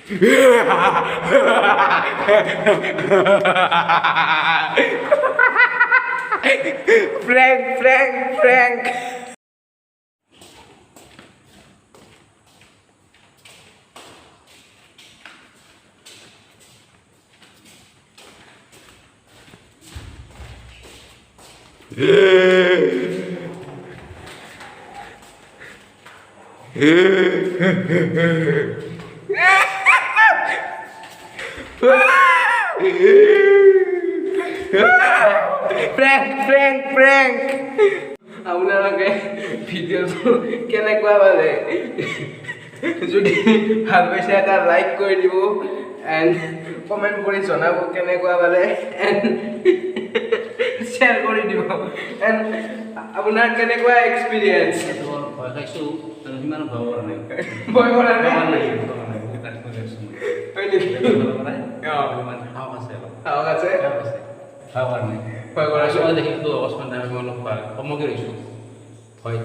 Prank. Prank. আপোনালোকে ভিডিঅ'টো কেনেকুৱা পালে যদি ভাল পাইছে এটা লাইক কৰি দিব এণ্ড কমেণ্ট কৰি জনাব কেনেকুৱা পালে এণ্ড শ্বেয়াৰ কৰি দিব এণ্ড আপোনাৰ কেনেকুৱা এক্সপিৰিয়েঞ্চ ভয় খাইছোঁ সিমান ভয় কৰা নাই ভয় কৰা নাই হয় নেকি সাহস আছে ভয় কৰা নাই ভয় কৰা দেখিছোঁ অকস্মাত আমি অলপ কমকৈ ৰৈছোঁ হয়